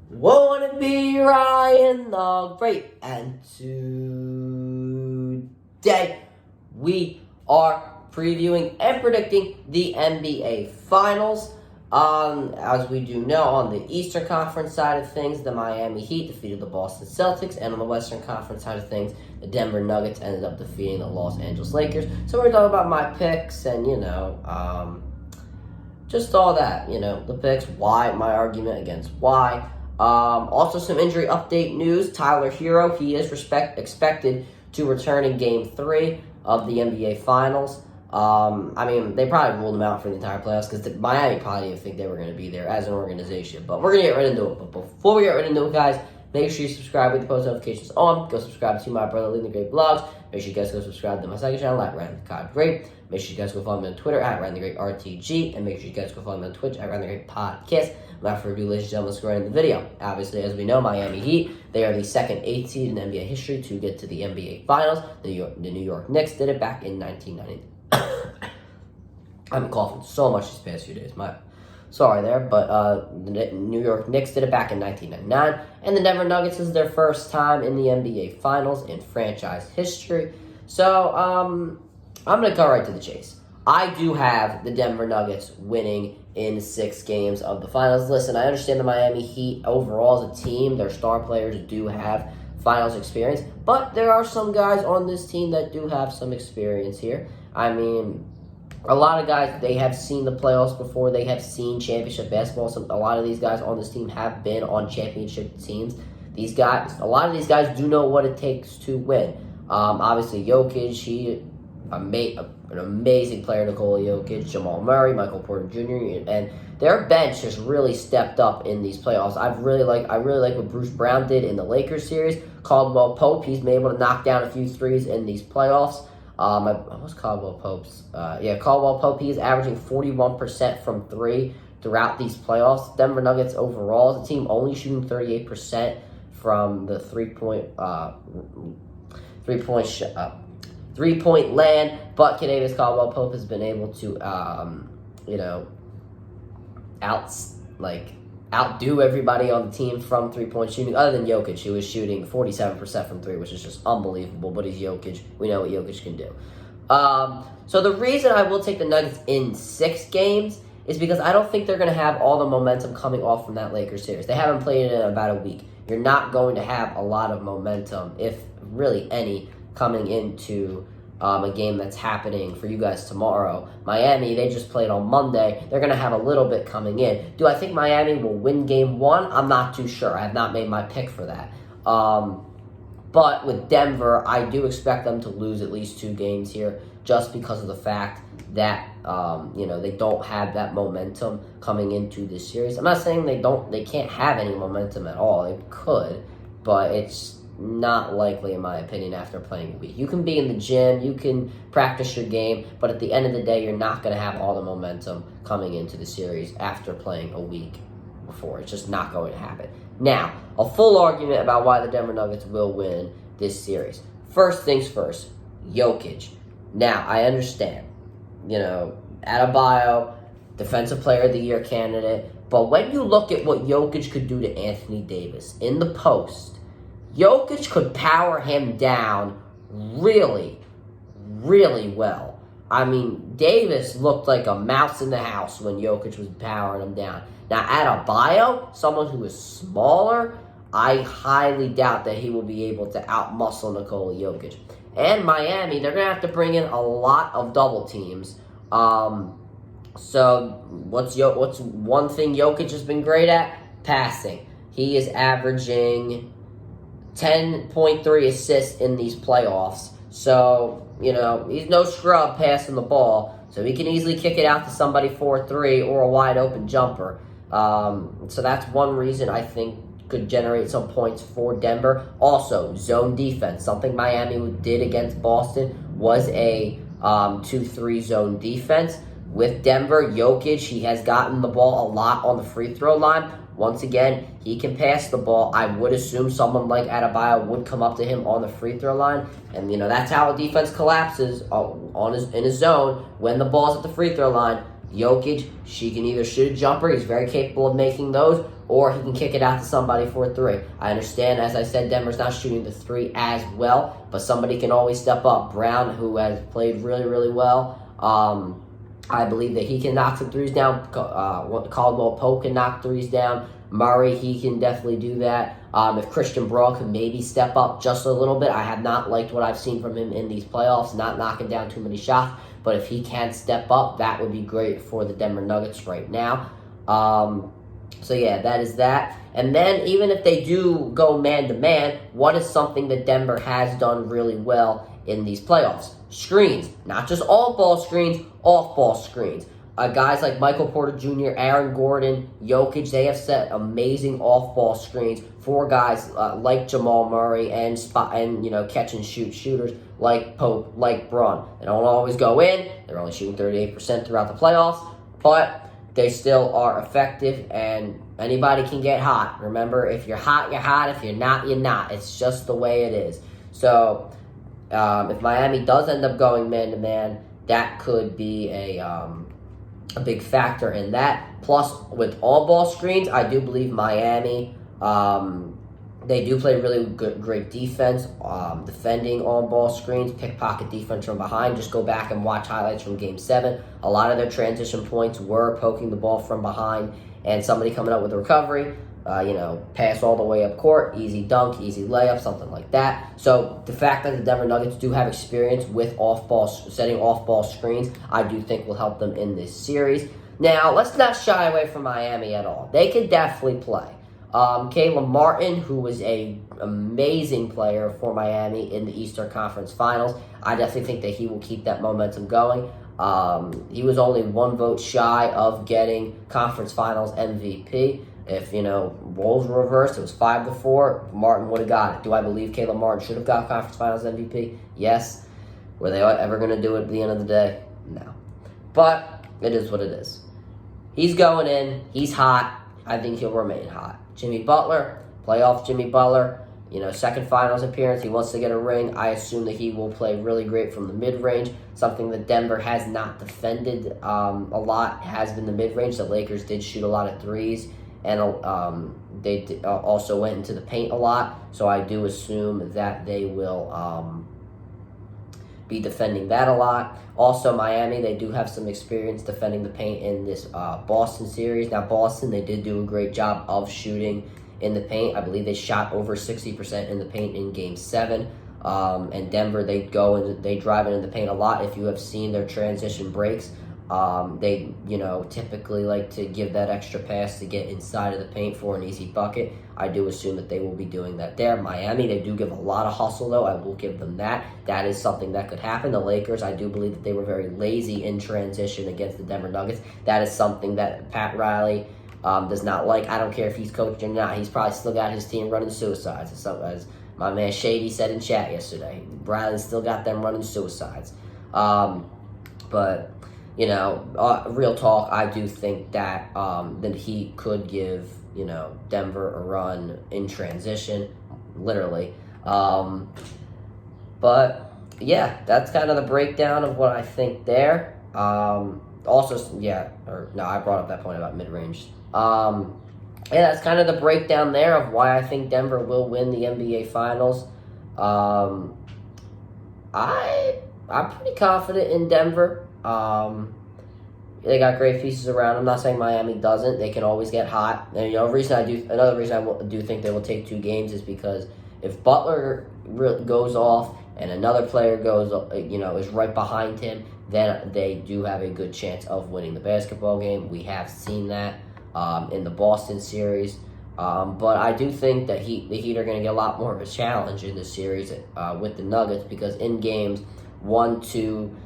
Wanna be Ryan the Great, and today we are previewing and predicting the NBA Finals. As we do know, on the Eastern Conference side of things, the Miami Heat defeated the Boston Celtics, and on the Western Conference side of things, the Denver Nuggets ended up defeating the Los Angeles Lakers. So we're talking about my picks and, just all that, the picks, why, my argument against why. Also, some injury update news. Tyler Hero, he is expected to return in Game 3 of the NBA Finals. They probably ruled him out for the entire playoffs because Miami probably didn't think they were going to be there as an organization. But we're going to get right into it. But before we get right into it, guys, make sure you subscribe with the post notifications on. Go subscribe to my brother, Leading the Great Vlogs. Make sure you guys go subscribe to my second channel at Ryan the Great. Make sure you guys go follow me on Twitter at Ryan the Great RTG. And make sure you guys go follow me on Twitch at Ryan the Great Podcast. Without further ado, ladies and gentlemen, let's go right into the video. Obviously, as we know, Miami Heat, they are the second 8th seed in NBA history to get to the NBA Finals. The New York Knicks did it back in 1990. I've been coughing so much these past few days. Sorry there, but the New York Knicks did it back in 1999, and the Denver Nuggets is their first time in the NBA Finals in franchise history. So, I'm going to go right to the chase. I do have the Denver Nuggets winning in 6 games of the Finals. Listen, I understand the Miami Heat overall as a team, their star players do have Finals experience, but there are some guys on this team that do have some experience here. A lot of guys, they have seen the playoffs before. They have seen championship basketball. So a lot of these guys on this team have been on championship teams. A lot of these guys do know what it takes to win. Obviously, Jokic, an amazing player, Nikola Jokic, Jamal Murray, Michael Porter Jr., and their bench has really stepped up in these playoffs. I really like what Bruce Brown did in the Lakers series. Caldwell Pope, he's been able to knock down a few threes in these playoffs. What's Caldwell Pope's? Caldwell Pope, he's averaging 41% from 3 throughout these playoffs. Denver Nuggets overall, the team only shooting 38% from the three-point land, but Kentavious Caldwell Pope has been able to, outdo everybody on the team from three-point shooting, other than Jokic, who is shooting 47% from 3, which is just unbelievable, but he's Jokic. We know what Jokic can do. So the reason I will take the Nuggets in 6 games is because I don't think they're going to have all the momentum coming off from that Lakers series. They haven't played in about a week. You're not going to have a lot of momentum, if really any, coming into a game that's happening for you guys tomorrow. Miami, they just played on Monday. They're going to have a little bit coming in. Do I think Miami will win Game 1? I'm not too sure. I have not made my pick for that. But with Denver, I do expect them to lose at least 2 games here just because of the fact that, they don't have that momentum coming into this series. I'm not saying they can't have any momentum at all. They could, but it's not likely, in my opinion, after playing a week. You can be in the gym, you can practice your game, but at the end of the day, you're not going to have all the momentum coming into the series after playing a week before. It's just not going to happen. Now, a full argument about why the Denver Nuggets will win this series. First things first, Jokic. Now, I understand, Adebayo, Defensive Player of the Year candidate, but when you look at what Jokic could do to Anthony Davis in the post, Jokic could power him down really, really well. Davis looked like a mouse in the house when Jokic was powering him down. Now, Adebayo, someone who is smaller, I highly doubt that he will be able to outmuscle Nikola Jokic. And Miami, they're going to have to bring in a lot of double teams. So what's one thing Jokic has been great at? Passing. He is averaging 10.3 assists in these playoffs. So, he's no scrub passing the ball. So he can easily kick it out to somebody for a 3 or a wide open jumper. So that's one reason I think could generate some points for Denver. Also, zone defense. Something Miami did against Boston was a 2-3 zone defense. With Denver, Jokic, he has gotten the ball a lot on the free throw line. Once again, he can pass the ball. I would assume someone like Adebayo would come up to him on the free throw line. And, that's how a defense collapses in his zone. When the ball's at the free throw line, Jokic, she can either shoot a jumper, he's very capable of making those, or he can kick it out to somebody for a three. I understand, as I said, Denver's not shooting the three as well, but somebody can always step up. Brown, who has played really, really well, I believe that he can knock some threes down. Caldwell Pope can knock threes down. Murray, he can definitely do that. If Christian Braun could maybe step up just a little bit, I have not liked what I've seen from him in these playoffs, not knocking down too many shots, but if he can step up, that would be great for the Denver Nuggets right now. So yeah, that is that. And then even if they do go man-to-man, what is something that Denver has done really well in these playoffs? Screens. Not just all-ball screens, off-ball screens. Guys like Michael Porter Jr., Aaron Gordon, Jokic, they have set amazing off-ball screens for guys like Jamal Murray and catch-and-shoot shooters like Pope, like Braun. They don't always go in. They're only shooting 38% throughout the playoffs, but they still are effective, and anybody can get hot. Remember, if you're hot, you're hot. If you're not, you're not. It's just the way it is. So if Miami does end up going man-to-man, that could be a big factor in that. Plus, with all-ball screens, I do believe Miami, they do play really great defense, defending on-ball screens, pickpocket defense from behind. Just go back and watch highlights from Game 7. A lot of their transition points were poking the ball from behind and somebody coming up with a recovery, pass all the way up court, easy dunk, easy layup, something like that. So the fact that the Denver Nuggets do have experience with setting off-ball screens, I do think will help them in this series. Now, let's not shy away from Miami at all. They can definitely play. Caleb Martin, who was an amazing player for Miami in the Eastern Conference Finals, I definitely think that he will keep that momentum going. He was only one vote shy of getting Conference Finals MVP. If, roles were reversed, it was 5-4, Martin would have got it. Do I believe Caleb Martin should have got Conference Finals MVP? Yes. Were they ever going to do it at the end of the day? No. But it is what it is. He's going in. He's hot. I think he'll remain hot. Jimmy Butler, playoff Jimmy Butler, second finals appearance. He wants to get a ring. I assume that he will play really great from the mid-range, something that Denver has not defended a lot, has been the mid-range. The Lakers did shoot a lot of threes, and they also went into the paint a lot. So I do assume that they will be defending that a lot. Also, Miami, they do have some experience defending the paint in this Boston series. Now, Boston, they did do a great job of shooting in the paint. I believe they shot over 60% in the paint in Game 7. And Denver, they go and they drive it in the paint a lot. If you have seen their transition breaks, they, typically like to give that extra pass to get inside of the paint for an easy bucket. I do assume that they will be doing that there. Miami, they do give a lot of hustle, though. I will give them that. That is something that could happen. The Lakers, I do believe that they were very lazy in transition against the Denver Nuggets. That is something that Pat Riley does not like. I don't care if he's coached or not. He's probably still got his team running suicides. As my man Shady said in chat yesterday, Riley's still got them running suicides. But real talk, I do think that that he could give, Denver a run in transition, literally. But, yeah, that's kind of the breakdown of what I think there. I brought up that point about mid-range. That's kind of the breakdown there of why I think Denver will win the NBA Finals. I'm pretty confident in Denver. They got great pieces around. I'm not saying Miami doesn't. They can always get hot. And another reason I do think they will take 2 games is because if Butler goes off and another player goes, is right behind him, then they do have a good chance of winning the basketball game. We have seen that in the Boston series. But I do think that the Heat are going to get a lot more of a challenge in this series with the Nuggets, because in games 1, 2,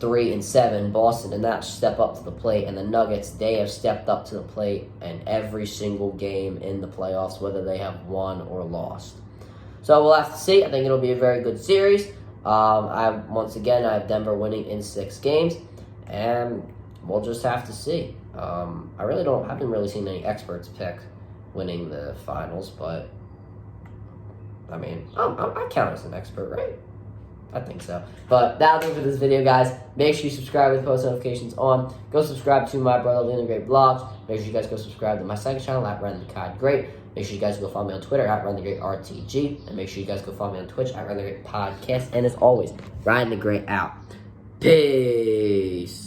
3, and 7, Boston did not step up to the plate, and the Nuggets, they have stepped up to the plate in every single game in the playoffs, whether they have won or lost. So we'll have to see. I think it'll be a very good series. I have Denver winning in 6 games, and we'll just have to see. I haven't really seen any experts pick winning the finals, but I mean, I count as an expert, right? I think so. But that'll do it for this video, guys. Make sure you subscribe with post notifications on. Go subscribe to my brother Leland Great Vlogs. Make sure you guys go subscribe to my second channel at Ryan the Cod Great. Make sure you guys go follow me on Twitter at Ryan the Great RTG. And make sure you guys go follow me on Twitch at Ryan the Great Podcast. And as always, Ryan the Great out. Peace.